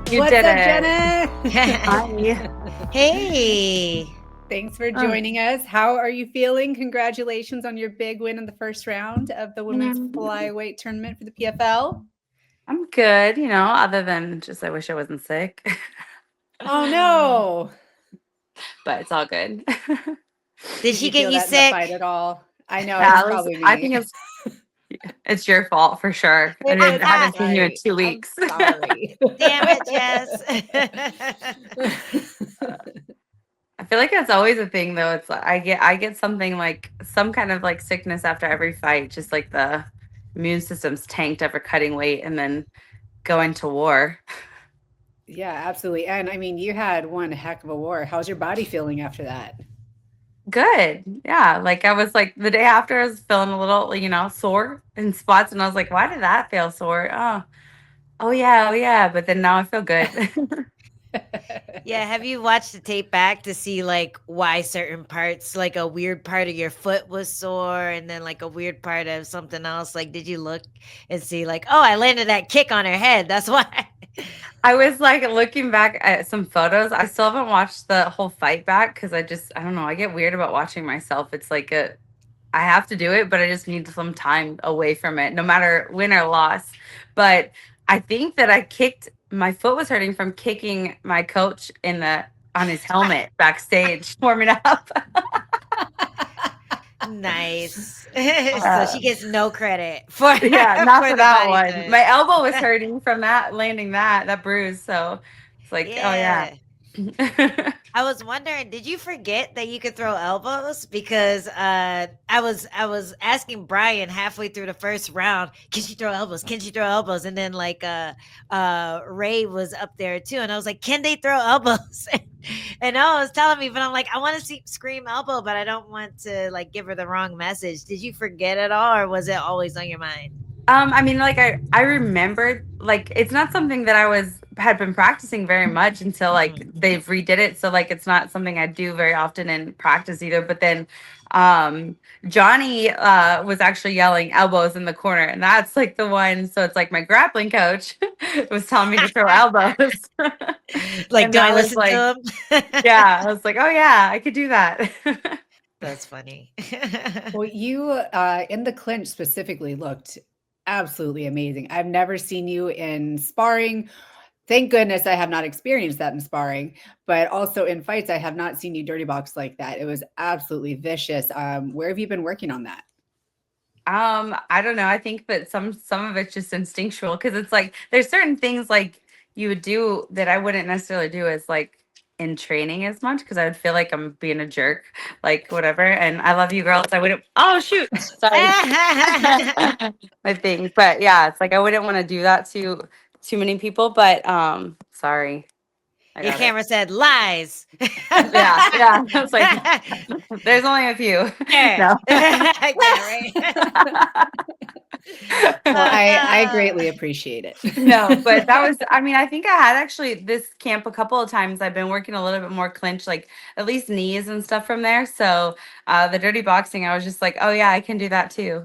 You What's did up, it. Jenna? Hi. Hey. Thanks for Oh, joining us. How are you feeling? Congratulations on your big win in the first round of the women's mm, flyweight tournament for the PFL. I'm good, other than just I wish I wasn't sick. Oh no. But it's all good. Did Did she you get feel you that in the fight sick? at all? I know it's At least probably I me. think it's your fault for sure. It is. I I'm haven't seen you in sorry. 2 weeks. I'm sorry. Damn it, Jess. I feel like that's always a thing though. It's like I get something like some kind of like sickness after every fight, just like the immune system's tanked after cutting weight and then going to war. Yeah, absolutely. And I mean, you had one heck of a war. How's your body feeling after that? Good. Yeah. Like I was like the day after I was feeling a little, sore in spots and I was like, why did that feel sore? Oh yeah, oh yeah. But then now I feel good. Yeah, have you watched the tape back to see like why certain parts, like a weird part of your foot was sore and then like a weird part of something else? Like, did you look and see like, oh, I landed that kick on her head. That's why. I was like looking back at some photos. I still haven't watched the whole fight back because I don't know, I get weird about watching myself. It's like I have to do it, but I just need some time away from it, no matter win or loss. But I think that my foot was hurting from kicking my coach on his helmet backstage, warming up. Nice. So Uh, she gets no credit for yeah, not for for the that body one. My elbow was touch. hurting from landing that bruise. So it's like, oh yeah. Yeah. I was wondering, did you forget that you could throw elbows? Because I was asking Brian halfway through the first round, can she throw elbows? Can she throw elbows? And then like Ray was up there too, and I was like, can they throw elbows? And no, was telling me, but I'm like, I want to see scream elbow, but I don't want to like give her the wrong message. Did you forget it all, or was it always on your mind? I mean, like I remembered, like it's not something that had been practicing very much until like Mhm. they've redid it. So like it's not something I do very often in practice either. But then Johnny was actually yelling elbows in the corner, and that's like the one. So it's like my grappling coach was telling me to throw elbows. Like, And do I that was listen like, to him? yeah, I was like, oh yeah, I could do that. That's funny. Well, you in the clinch specifically looked absolutely amazing. I've never seen you in sparring. Thank goodness I have not experienced that in sparring, but also in fights, I have not seen you dirty box like that. It was absolutely vicious. Where have you been working on that? I don't know. I think that some of it's just instinctual because it's like there's certain things like you would do that I wouldn't necessarily do as like in training as much because I would feel like I'm being a jerk, like whatever. And I love you girls. I wouldn't. Oh shoot, sorry, my thing. But yeah, it's like I wouldn't want to do that to too many people. But sorry, I Your got it. camera said lies. Yeah, yeah. I was like, there's only a few. There. No. Yeah, right. Well, Oh I no. greatly appreciate it. No, but that was, I mean, I think I had actually this camp a couple of times. I've been working a little bit more clinch, like at least knees and stuff from there. So the dirty boxing, I was just like, oh yeah, I can do that too.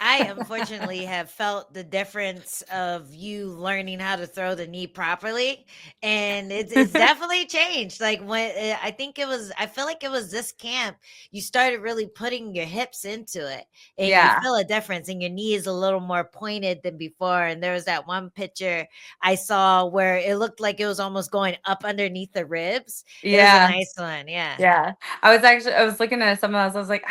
I unfortunately have felt the difference of you learning how to throw the knee properly, and it's definitely changed. Like when I think it was, I feel like it was this camp. You started really putting your hips into it, and you Yeah. feel a difference. And your knee is a little more pointed than before. And there was that one picture I saw where it looked like it was almost going up underneath the ribs. It was a Yeah. nice one, yeah. Yeah. I was looking at some of those. I was like,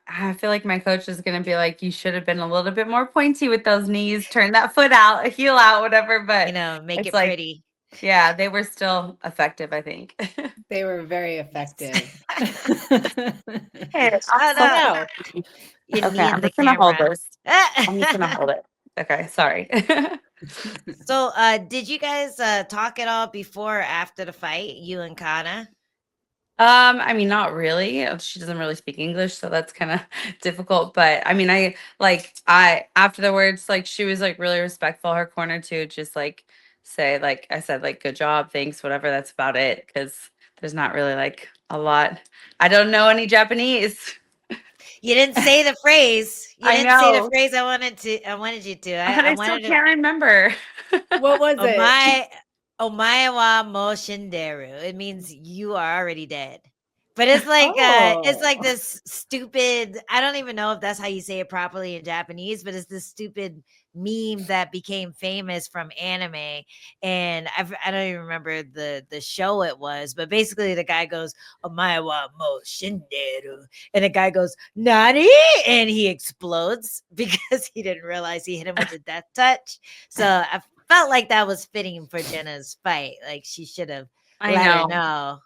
I feel like my coach is going to be like, you should have been a little bit more pointy with those knees, turn that foot out, heel out, whatever. But Make it's it like, pretty. yeah, they were still effective, I think. They were very effective. Hey, Oh So no, now, your okay, knee in I'm the just gonna hold camera. this. I'm just gonna hold it. Okay, sorry. So, did you guys talk at all before or after the fight, you and Kana? I mean, not really. She doesn't really speak English, so that's kind of difficult. But I mean, I afterwards, like she was like really respectful. Her corner too, just like say like I said like good job, thanks, whatever. That's about it because there's not really like a lot. I don't know any Japanese. You didn't say the phrase. You I didn't say the know, phrase I wanted to. I wanted you to. but I I still wanted to. can't remember. what was Oh it? my! Omae wa mo shinderu. It means you are already dead. But it's like Oh. this stupid, I don't even know if that's how you say it properly in Japanese, but it's this stupid meme that became famous from anime. And I don't even remember the show it was, but basically the guy goes, Omae wa mo shinderu. And the guy goes, Nani? And he explodes because he didn't realize he hit him with the death touch. So I felt like that was fitting for Jenna's fight. Like she should have I let her know. know.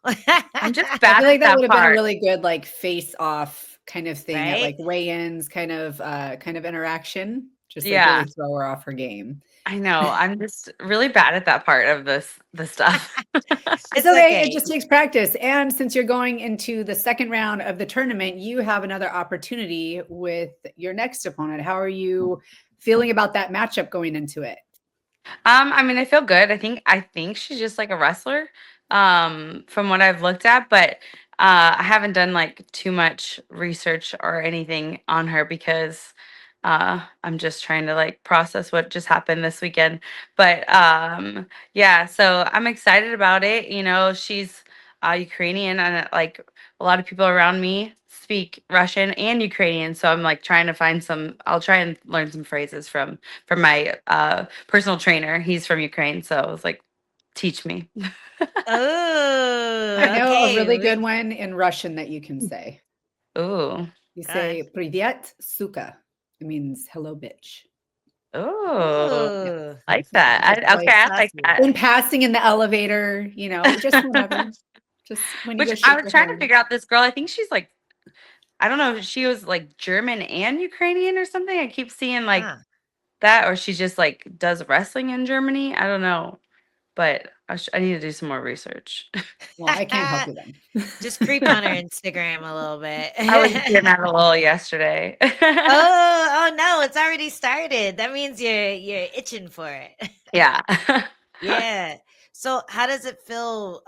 I'm just I bad feel like at that that would have been a part. really good like face off kind of thing at Right? like weigh-ins kind of interaction. Just like Yeah, really throw her off her game. I know. I'm just really bad at that part of the stuff. It's It's okay. It okay. just takes practice. And since you're going into the second round of the tournament, you have another opportunity with your next opponent. How are you feeling about that matchup going into it? I mean, I feel good. I think she's just like a wrestler, from what I've looked at, but I haven't done like too much research or anything on her because I'm just trying to like process what just happened this weekend. But yeah, so I'm excited about it. You know, she's Ukrainian, and like a lot of people around me speak Russian and Ukrainian, so I'm like trying to find some. I'll try and learn some phrases from my personal trainer. He's from Ukraine, so I was like, teach me. I Oh, know a okay. really good one in Russian that you can say. Ooh, You Uh, say "Привет, suka." It means hello, bitch. ooh, Yeah. ooh, like Yeah. that. Just Okay, like I like saucy. that. in passing in the elevator, you know, just whenever. Just when you Which go I shake was your trying to hand. figure out this girl. I think she's like, I don't know if she was like German and Ukrainian or something. I keep seeing like Huh. that, or she just like does wrestling in Germany. I don't know, but I need to do some more research. Well, I can't help you then. Just creep on her Instagram a little bit. I was doing that a little yesterday. Oh no, it's already started. That means you're itching for it. Yeah. Yeah. So how does it feel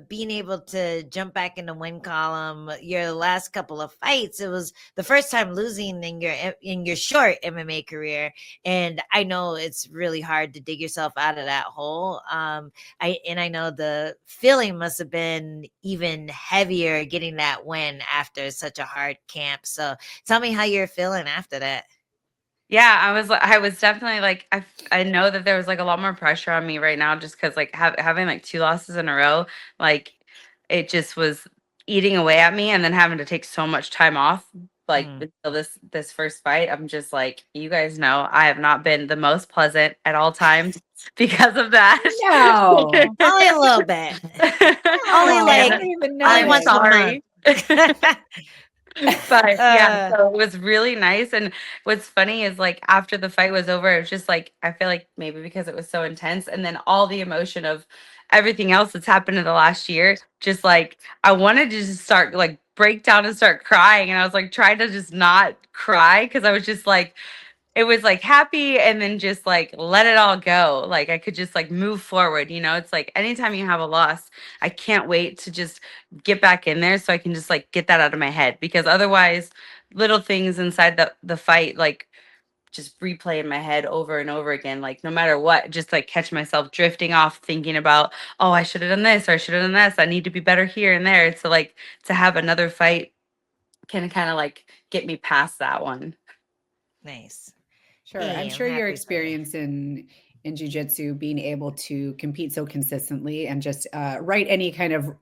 being able to jump back in the win column? Your last couple of fights, it was the first time losing in your short MMA career, and I know it's really hard to dig yourself out of that hole. I know the feeling must have been even heavier getting that win after such a hard camp. So tell me how you're feeling after that. Yeah, I was definitely like I know that there was like a lot more pressure on me right now just cuz like having like two losses in a row, like it just was eating away at me, and then having to take so much time off like Mm. until this first fight. I'm just like, you guys know I have not been the most pleasant at all times because of that. No. Only a little bit. Only No, I like And didn't even only I'm once a notice. month. sorry. But yeah, uh, so it was really nice. And what's funny is like after the fight was over, it was just like I feel like maybe because it was so intense, and then all the emotion of everything else that's happened in the last year, just like I wanted to just start like break down and start crying. And I was like trying to just not cry because I was just like it was like happy, and then just like let it all go. Like I could just like move forward, you know? It's like anytime you have a loss, I can't wait to just get back in there so I can just like get that out of my head, because otherwise little things inside the fight like just replay in my head over and over again, like no matter what, just like catch myself drifting off thinking about, oh, I should have done this, or I should have done this, I need to be better here and there. So like to have another fight can kind of like get me past that one. nice. Sure. I'm Hey, I'm sure your happy for you. experience in jiu-jitsu, being able to compete so consistently and just right any kind of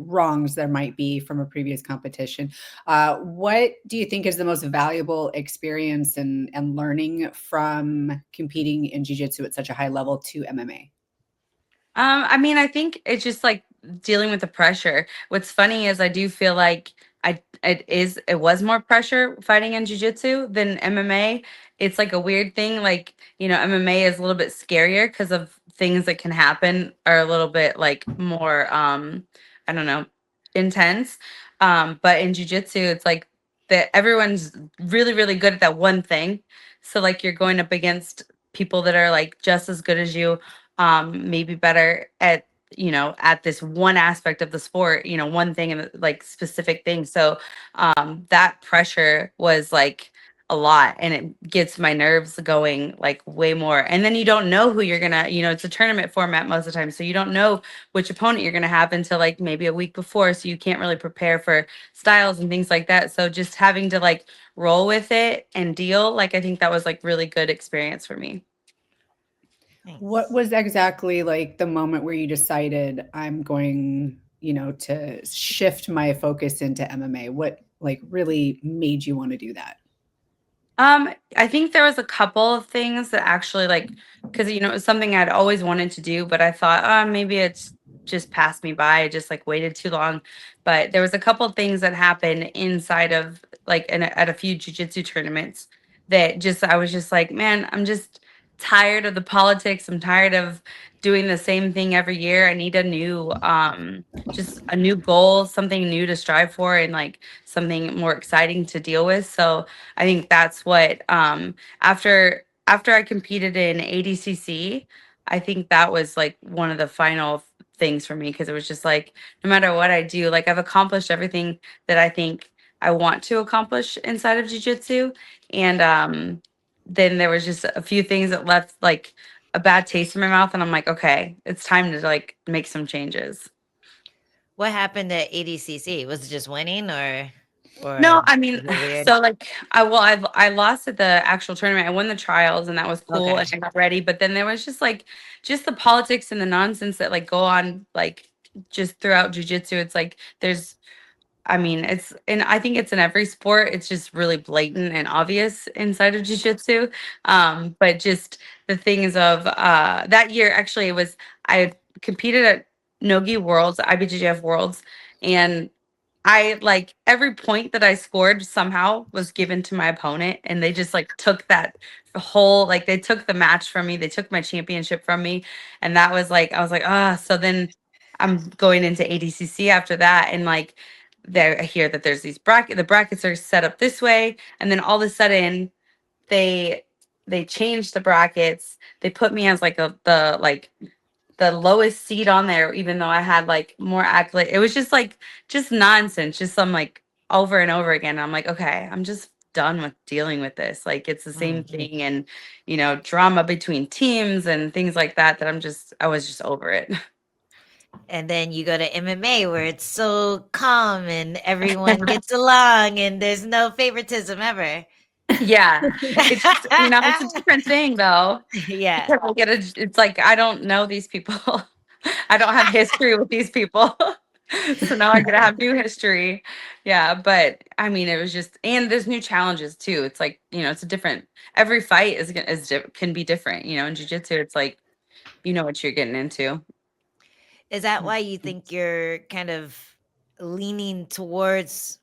wrongs there might be from a previous competition. What do you think is the most valuable experience and learning from competing in jiu-jitsu at such a high level to MMA? I mean, I think it's just like dealing with the pressure. What's funny is I do feel like it was more pressure fighting in jiu-jitsu than MMA. It's like a weird thing. Like, you know, MMA is a little bit scarier because of things that can happen are a little bit like more I don't know, intense. But in jiu-jitsu, it's like that everyone's really, really good at that one thing. So like you're going up against people that are like just as good as you, maybe better at, you know, at this one aspect of the sport, you know, one thing and like specific things. So that pressure was like a lot, and it gets my nerves going like way more. And then you don't know who you're gonna, it's a tournament format most of the time, so you don't know which opponent you're gonna have until like maybe a week before, so you can't really prepare for styles and things like that. So just having to like roll with it and deal, like I think that was like really good experience for me. What was exactly like the moment where you decided I'm going, to shift my focus into MMA? What like really made you want to do that? I think there was a couple of things that actually like, because it was something I'd always wanted to do, but I thought, maybe it's just passed me by. I just like waited too long. But there was a couple of things that happened inside of like at a few jujitsu tournaments that just I was just like, man, I'm just tired of the politics. I'm tired of doing the same thing every year. I need a new just a new goal, something new to strive for, and like something more exciting to deal with. So I think that's what after I competed in ADCC, I think that was like one of the final things for me, because it was just like no matter what I do, like I've accomplished everything that I think I want to accomplish inside of jiu-jitsu. And then there was just a few things that left like a bad taste in my mouth, and I'm like, okay, it's time to like make some changes. What happened at ADCC? Was it just winning, or No, I mean, was it weird? so like I lost at the actual tournament. I won the trials, and that was cool, Okay. and I got ready. But then there was just the politics and the nonsense that like go on like just throughout jujitsu. It's like there's I mean, and I think it's in every sport. It's just really blatant and obvious inside of jujitsu. But just the things of that year, actually, it was I competed at Nogi Worlds, IBJJF Worlds, and I like every point that I scored somehow was given to my opponent, and they just like took that whole like they took the match from me, they took my championship from me, and that was like I was like, ah. So then I'm going into ADCC after that, and like there I hear that there's the brackets are set up this way, and then all of a sudden they they changed the brackets. They put me as like the lowest seed on there, even though I had like more accolade. It was just nonsense, just some like over and over again. I'm like, okay, I'm just done with dealing with this. Like it's the same Mm. thing, and drama between teams and things like that. That I was just over it. And then you go to MMA where it's so calm and everyone gets along and there's no favoritism ever. Yeah, it's just it's a different thing though. Yeah. Because it's like I don't know these people. I don't have history with these people. So now I gotta have new history. Yeah, but I mean, it was just, and there's new challenges too. It's like it's a different. Every fight can be different. In jujitsu, it's like you know what you're getting into. Is that why you think you're kind of leaning towards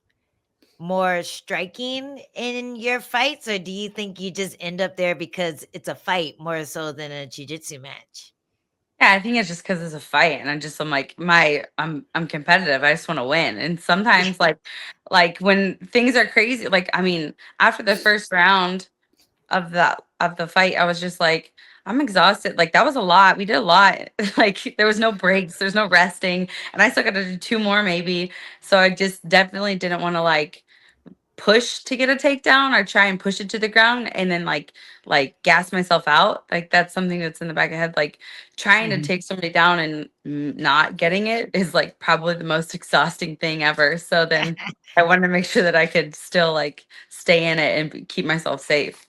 more striking in your fights, or do you think you just end up there because it's a fight more so than a jiu-jitsu match? Yeah, I think it's just because it's a fight, and I'm like I'm competitive. I just want to win, and sometimes like when things are crazy, like I mean, after the first round of the fight, I was just like, I'm exhausted. Like that was a lot. We did a lot. Like there was no breaks, there's no resting, and I still got to do two more maybe. So I just definitely didn't want to like push to get a takedown or try and push it to the ground and then like gas myself out. Like that's something that's in the back of the head. Like trying to Mhm. take somebody down and not getting it is like probably the most exhausting thing ever. So then I wanted to make sure that I could still like stay in it and keep myself safe.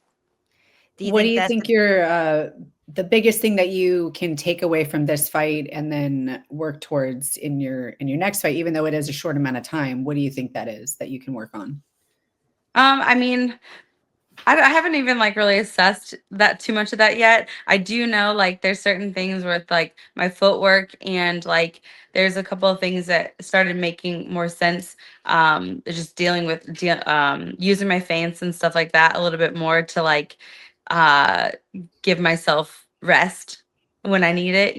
Do you What do think you that's think your the biggest thing that you can take away from this fight and then work towards in your next fight, even though it is a short amount of time? What do you think that is that you can work on? I mean, I haven't even like really assessed that too much of that yet. I do know like there's certain things with like my footwork, and like there's a couple of things that started making more sense. Just dealing with using my feints and stuff like that a little bit more to like uh give myself rest when I need it.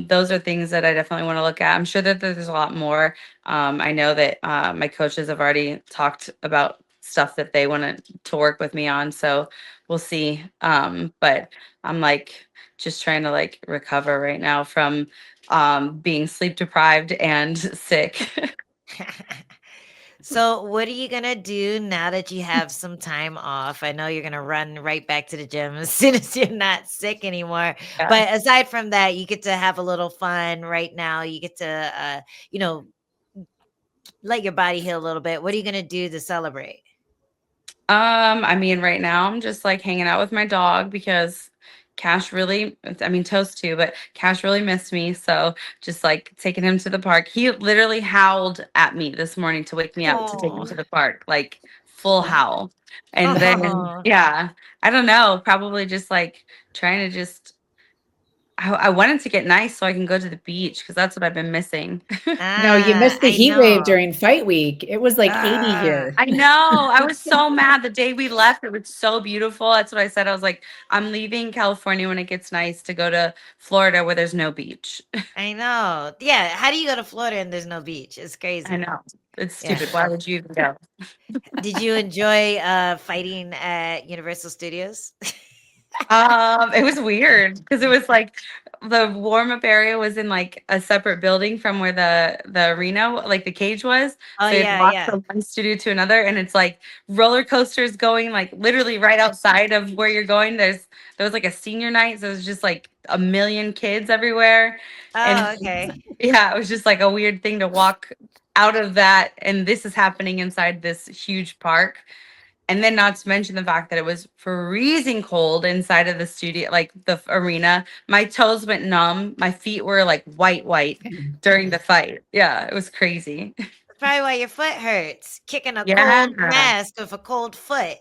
Those are things that I definitely want to look at. I'm sure that there's a lot more. I know that my coaches have already talked about stuff that they want to work with me on. So we'll see. But I'm like just trying to like recover right now from being sleep deprived and sick. So, what are you gonna do now that you have some time off? I know you're gonna run right back to the gym as soon as you're not sick anymore. Yeah. But aside from that, you get to have a little fun right now. You get to, you know, let your body heal a little bit. What are you gonna do to celebrate? I mean, right now I'm just like hanging out with my dog because Cash really, I mean, Toast too, but Cash really missed me. So just like taking him to the park. He literally howled at me this morning to wake me up to take him Oh, to the park, like full howl. And then, oh, yeah, I don't know, probably just like trying to just, I wanted to get nice so I can go to the beach because that's what I've been missing. No, you missed the I heat wave know. during fight week. It was like 80 here. I know. I was so mad the day we left. It was so beautiful. That's what I said. I was like, I'm leaving California when it gets nice to go to Florida where there's no beach. I know. Yeah. How do you go to Florida and there's no beach? It's I crazy. know. It's Yeah. stupid. Why would you even go? Did you enjoy fighting at Universal Studios? It was weird because it was like the warm up area was in like a separate building from where the arena, like the cage was. Oh So you had to yeah, walk yeah. from one studio to another, and it's like roller coasters going like literally right outside of where you're going. There was like a senior night, so it was just like a million kids everywhere, and Oh, okay. yeah, it was just like a weird thing to walk out of that, and this is happening inside this huge park. And then not to mention the fact that it was freezing cold inside of the studio, like the arena. My toes went numb. My feet were like white during the fight. Yeah, it was crazy. That's probably why your foot hurts. Kicking a Yeah, cold mask with a cold foot.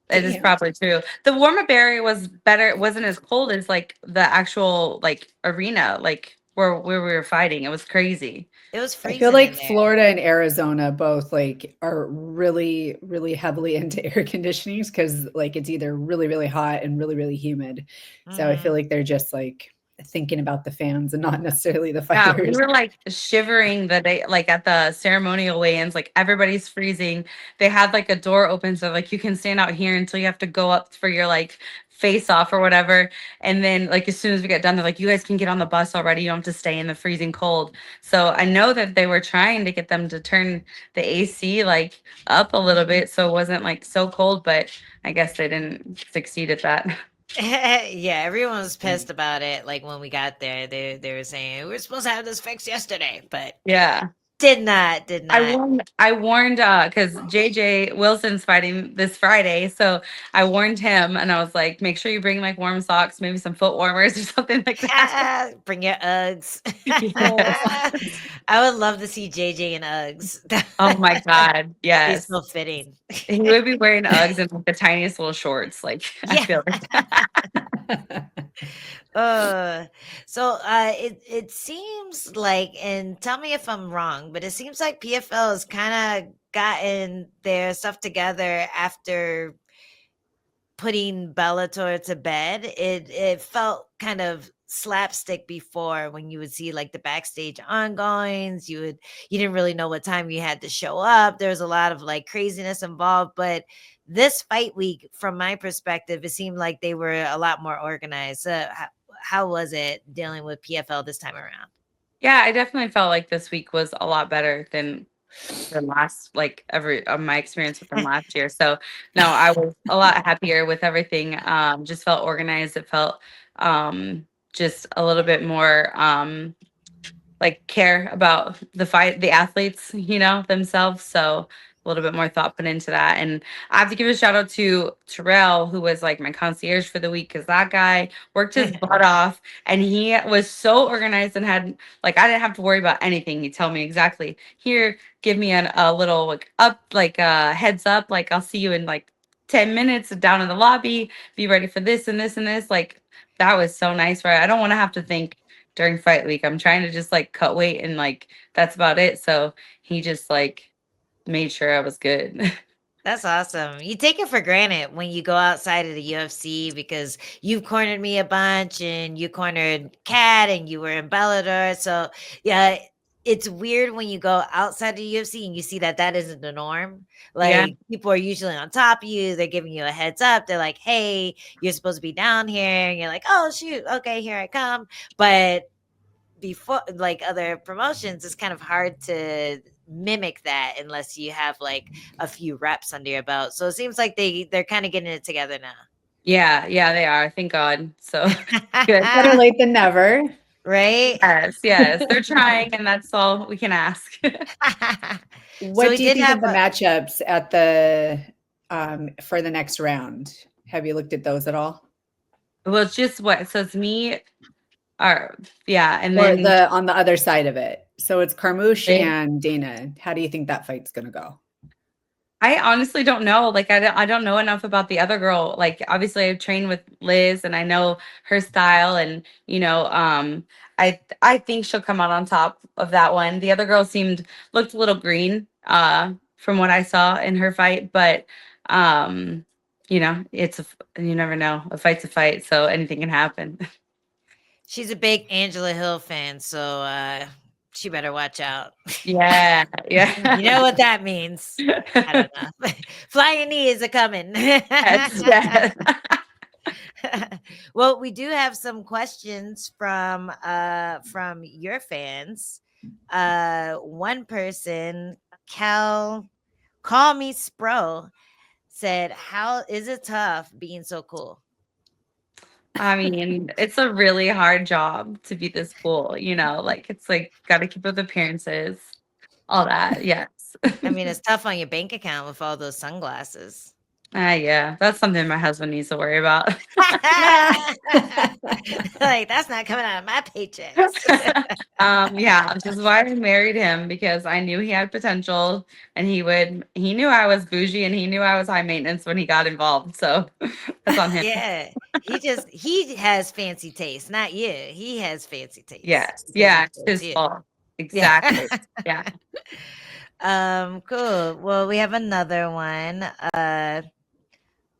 it is Damn. probably true. The warm up area was better. It wasn't as cold as like the actual like arena, like where we were fighting. It was crazy. It was I feel freezing like in there. Florida and Arizona both like are really, really heavily into air conditionings because like it's either really, really hot and really, really humid. So I feel Hmm. like they're just like thinking about the fans and not necessarily the Yeah, we fighters. were like shivering the day, like at the ceremonial weigh-ins, like everybody's freezing. They had like a door open, so like you can stand out here until you have to go up for your like face off or whatever. And then like as soon as we get done, they're like, you guys can get on the bus already. You don't have to stay in the freezing cold. So I know that they were trying to get them to turn the AC like up a little bit so it wasn't like so cold, but I guess they didn't succeed at that. Yeah, everyone was pissed about it. Like when we got there, they were saying we're supposed to have this fixed yesterday, but Yeah. did not. I warned because JJ Wilson's fighting this Friday. So I warned him and I was like, make sure you bring like warm socks, maybe some foot warmers or something like that. Bring your Uggs. Yes. I would love to see JJ in Uggs. Oh my God. That'd be Yes. so fitting. He would be wearing Uggs and like the tiniest little shorts. Like I Yeah. feel like Uh, so it seems like, and tell me if I'm wrong, but it seems like PFL has kind of gotten their stuff together after putting Bellator to bed. It felt kind of slapstick before when you would see like the backstage ongoings. You didn't really know what time you had to show up. There was a lot of like craziness involved, but this fight week, from my perspective, it seemed like they were a lot more organized. How was it dealing with PFL this time around? yeah, I definitely felt like this week was a lot better than last like every my experience with them last year. So no, I was a lot happier with everything. Just felt organized. It felt just a little bit more like care about the fight, the athletes, themselves. So a little bit more thought put into that. And I have to give a shout out to Terrell, who was like my concierge for the week, because that guy worked his butt off and he was so organized and had like I didn't have to worry about anything. He'd tell me exactly here, give me a little like up, like heads up, like I'll see you in like 10 minutes down in the lobby, be ready for this and this and this. Like that was so nice, right? I don't want to have to think during fight week. I'm trying to just like cut weight and like that's about it. So he just like made sure I was good. That's awesome. You take it for granted when you go outside of the UFC because you've cornered me a bunch and you cornered Cat and you were in Bellator. So, yeah, it's weird when you go outside of the UFC and you see that that isn't the norm. Yeah. Like, people are usually on top of you. They're giving you a heads up. They're like, hey, you're supposed to be down here. And you're like, oh, shoot. Okay, here I come. But before, like other promotions, it's kind of hard to mimic that unless you have like a few reps under your belt. So it seems like they're kind of getting it together now. Yeah, they are. Thank God. So good. Better late than never. Right? Yes, they're trying, and that's all we can ask. So What we do you did think have of the matchups at the for the next round? Have you looked at those at all? Well, it's just what so it's me, or yeah, and Or then the on the other side of it. So it's Carmouche they, and Dana. How do you think that fight's gonna go? I honestly don't know. Like, I don't know enough about the other girl. Like, obviously, I've trained with Liz, and I know her style, and I think she'll come out on top of that one. The other girl looked a little green, from what I saw in her fight, but you never know. A fight's a fight, so anything can happen. she's a big Angela Hill fan, so she better watch out. Yeah, You know yeah. what that means. I don't know. Flying knees are coming. Yes, yes. Well, we do have some questions from your fans. One person, Cal Call Me Spro, said, "How is it tough being so cool?" I mean, it's a really hard job to be this cool, like it's like got to keep up appearances, all that. Yes. I mean, it's tough on your bank account with all those sunglasses. Yeah, that's something my husband needs to worry about. Like, that's not coming out of my paychecks. Yeah, this is why I married him, because I knew he had potential, and he knew I was bougie, and he knew I was high maintenance when he got involved. So that's on him. Yeah. He has fancy taste, not you. He has fancy taste Yes. because Yeah, he it's chose his you. fault. Yeah. Exactly. Yeah. Cool. Well, we have another one.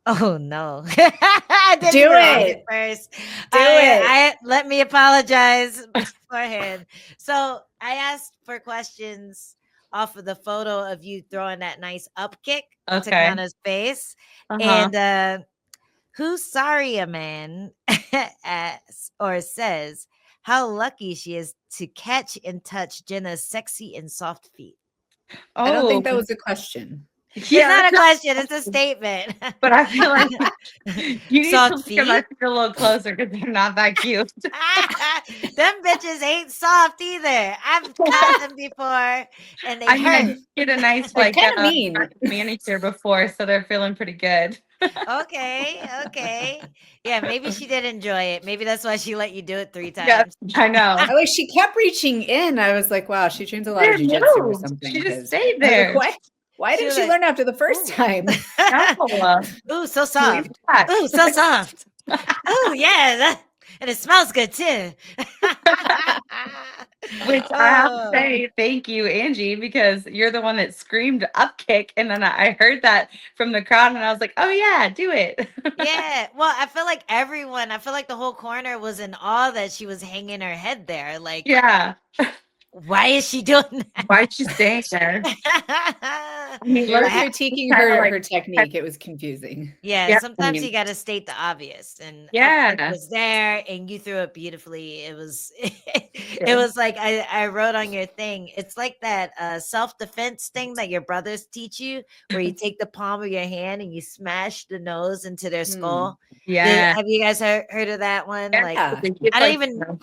Oh no. I didn't Do even read it it. first. Do it. I let me apologize beforehand. So I asked for questions off of the photo of you throwing that nice up kick to Okay. Kana's face. Uh-huh. And who's sorry a man asks or says how lucky she is to catch and touch Jenna's sexy and soft feet. I don't Oh, think that was a question. It's yeah, not that's a not, question, it's a statement. but I feel like you need to Soft look at my feet? feet a little closer, because they're not that cute. Them bitches ain't soft either. I've caught them before and they I mean, I hurt. did get a nice They're kind of mean. manicure before, so they're feeling pretty good. Okay, okay. Yeah, maybe she did enjoy it. Maybe that's why she let you do it 3 Yes, times. I know. I like she kept reaching in. I was like, wow, she trains a lot of Didn't jujitsu or move. something. She just Because stayed I was like, there. what? Why She didn't was she like, learn after the first "Ooh." time? No. Ooh, so Leave soft. that. Ooh, so soft. Oh, yeah. And it smells good too. Which I have to Oh. say, thank you, Angie, because you're the one that screamed up kick. And then I heard that from the crowd, and I was like, oh, yeah, do it. Yeah. Well, I feel like the whole corner was in awe that she was hanging her head there. Like, Yeah. why is she doing Why'd she stay there? that? I mean, They were learn I- critiquing kind of her like, her technique. It was confusing. yeah, yeah, I sometimes mean, you got to state the obvious. And up kick yeah. was there, and you threw it beautifully. It was, it Yeah. was like I wrote on your thing. It's like that self defense thing that your brothers teach you, where you take the palm of your hand and you smash the nose into their Hmm. skull. Yeah. Have you guys heard of that one? Like, Yeah. It's I don't like, even.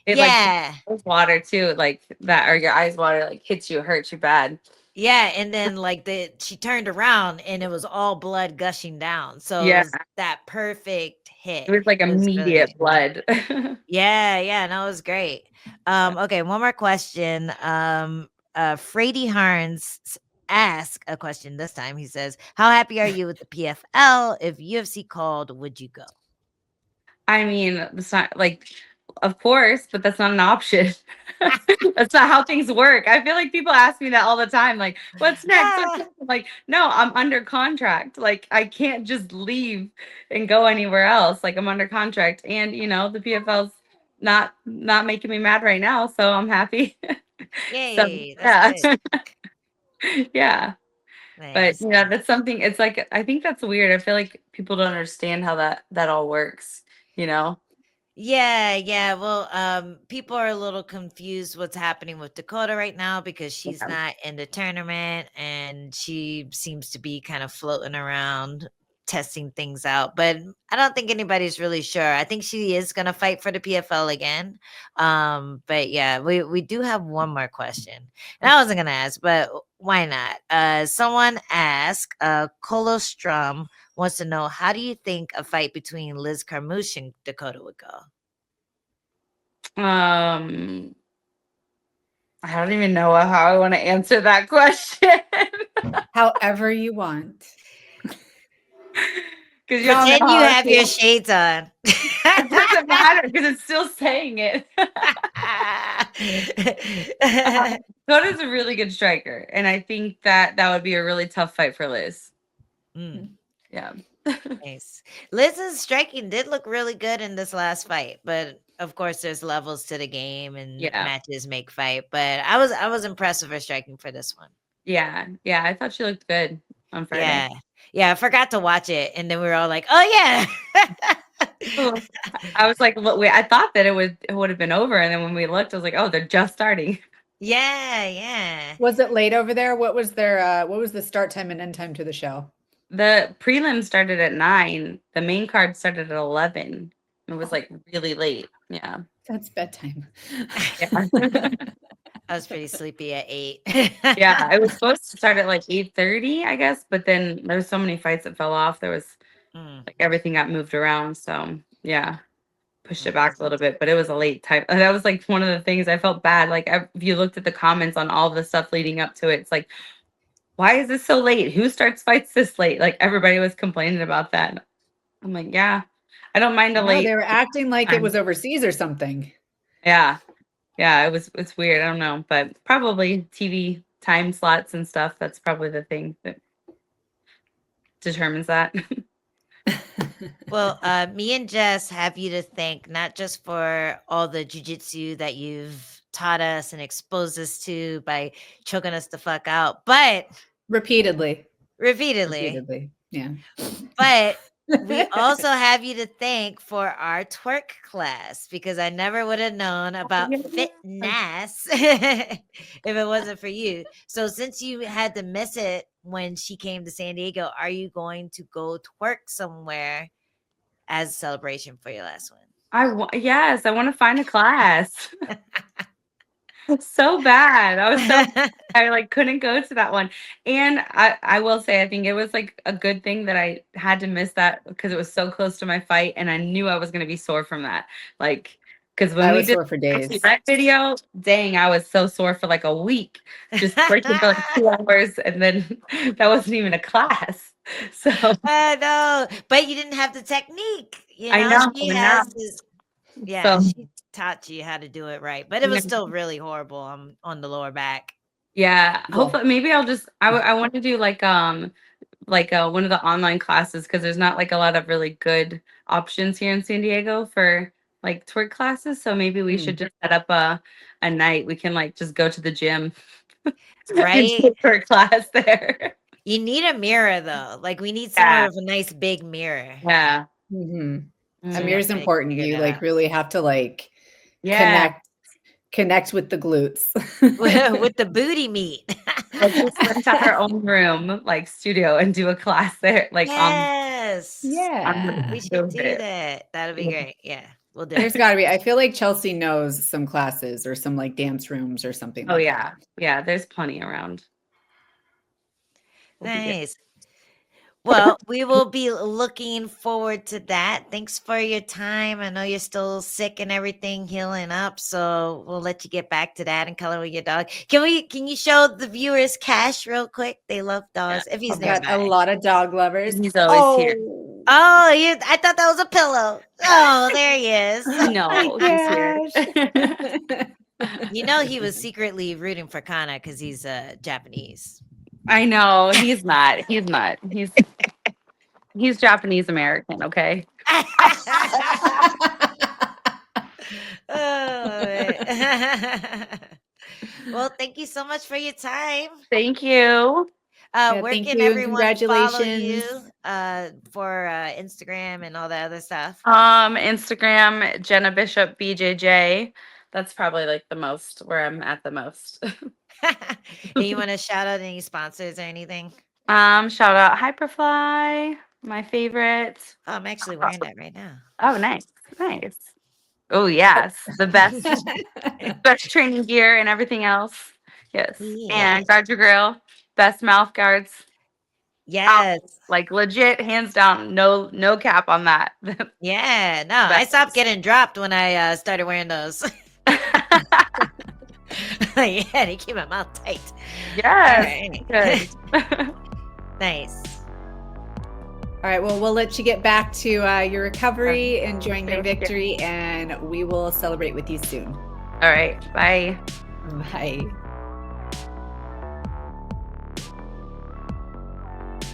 it like Yeah. goes water too, like that, or your eyes water, like hits you, hurts you bad. Yeah, and then like she turned around and it was all blood gushing down. So it Yeah. was that perfect hit. It was like It was really immediate good. blood. Yeah, no, it was great. Okay, one more question. Frady Harns ask a question this time. He says, how happy are you with the PFL? If UFC called, would you go? I mean, it's not like, of course, but that's not an option. That's not how things work. I feel like people ask me that all the time. Like, what's next? What's Ah, next? I'm like, no, I'm under contract. Like, I can't just leave and go anywhere else. Like, I'm under contract, and the PFL's not making me mad right now, so I'm happy. So yay, that's yeah, good. yeah. But Nice. that's something. It's like, I think that's weird. I feel like people don't understand how that all works. You know. Yeah. Well, people are a little confused what's happening with Dakota right now because she's Yeah. not in the tournament and she seems to be kind of floating around testing things out. But I don't think anybody's really sure. I think she is gonna fight for the PFL again. But yeah, we do have one more question. And I wasn't gonna ask, but why not? Someone asked, Colostrum wants to know, how do you think a fight between Liz Carmouche and Dakota would go? Um, I don't even know how I want to answer that question. However you want. Because you all know Pretend you how I have feel. your shades on. It doesn't matter because it's still saying it. Dakota's a really good striker, and I think that that would be a really tough fight for Liz. Mm, Yeah. nice. Liz's striking did look really good in this last fight, but of course there's levels to the game and Yeah. matches make fight. But I was impressed with her striking for this one. Yeah. Yeah. I thought she looked good on Friday. Yeah. Yeah, I forgot to watch it. And then we were all like, oh yeah. Oh, I was like, look, wait, I thought that it would have been over. And then when we looked, I was like, oh, they're just starting. Yeah. Was it late over there? What was the start time and end time to the show? The prelim started at 9. The main card started at 11. It was like really late. Yeah. That's bedtime. Yeah. I was pretty sleepy at 8. Yeah. It was supposed to start at like 8:30, I guess, but then there was so many fights that fell off. There was Mm, like everything got moved around. So yeah, pushed it mm. back a little bit, but it was a late time. That was like one of the things I felt bad. Like if you looked at the comments on all the stuff leading up to it, it's like, why is this so late? Who starts fights this late? Like everybody was complaining about that. I'm like, yeah, I don't mind a No, late they were acting like it time. was overseas or something. Yeah. Yeah, it's weird. I don't know, but probably TV time slots and stuff. That's probably the thing that determines that. Well, me and Jess have you to thank, not just for all the jujitsu that you've taught us and exposed us to by choking us the fuck out, but Repeatedly. repeatedly. Yeah. But we also have you to thank for our twerk class because I never would have known about fitness if it wasn't for you. So since you had to miss it when she came to San Diego, are you going to go twerk somewhere as a celebration for your last one? Yes, I want to find a class. So bad. I was so I like couldn't go to that one. And I will say I think it was like a good thing that I had to miss that because it was so close to my fight and I knew I was going to be sore from that. Like because when I we was did sore for days. that video, dang, I was so sore for like a week, just working for like 2 hours, and then that wasn't even a class. So I know, but you didn't have the technique. I know, She and has now this. Yeah, so she taught you how to do it right, but it was still really horrible on the lower back. yeah, Well, hopefully maybe I'll just I want to do like one of the online classes because there's not like a lot of really good options here in San Diego for like twerk classes. So maybe we should just set up a night. We can like just go to the gym and Right? do a twerk class there. You need a mirror though. Like we need somewhere with a nice big mirror. Yeah. a So we mirror have is to important. figure You that like out. really have to like Yeah. connect with the glutes. With the booty meat. Like just rent out our own room, like studio, and do a class there, like Yes. Yeah. We should do that. That'll be Yeah. great. Yeah. We'll do There's it. got to be. I feel like Chelsea knows some classes or some like dance rooms or something Oh like yeah. that. Yeah. There's plenty around. We'll be good. Nice. Well, we will be looking forward to that. Thanks for your time. I know you're still sick and everything, healing up, so we'll let you get back to that and color with your dog. Can you show the viewers Cash real quick? They love dogs. If he's I've got a nearby. lot of dog lovers. He's always here. Oh, I thought that was a pillow. Oh, there he is. No, he's here. You know he was secretly rooting for Kana because he's Japanese. I know he's not. He's not. He's Japanese American. Okay. Well, thank you so much for your time. Thank you. Yeah, Where thank can you and everyone follow you? congratulations. for Instagram and all that other stuff? Instagram, Jena Bishop BJJ. That's probably like the most where I'm at the most. And you want to shout out any sponsors or anything? Shout out Hyperfly, my favorite. Oh, I'm actually wearing that right now. Oh, nice. Nice. Oh, yes. The best training gear and everything else. Yes. Yeah. And Guard Your Grill, best mouth guards. Yes. Like legit, hands down, no cap on that. Yeah. No, I stopped getting dropped when I started wearing those. Yeah, they keep my mouth tight. Yes. All right. Good. Nice. All right. Well, we'll let you get back to your recovery, enjoying your Thank you. victory, and we will celebrate with you soon. All right. Bye. Bye.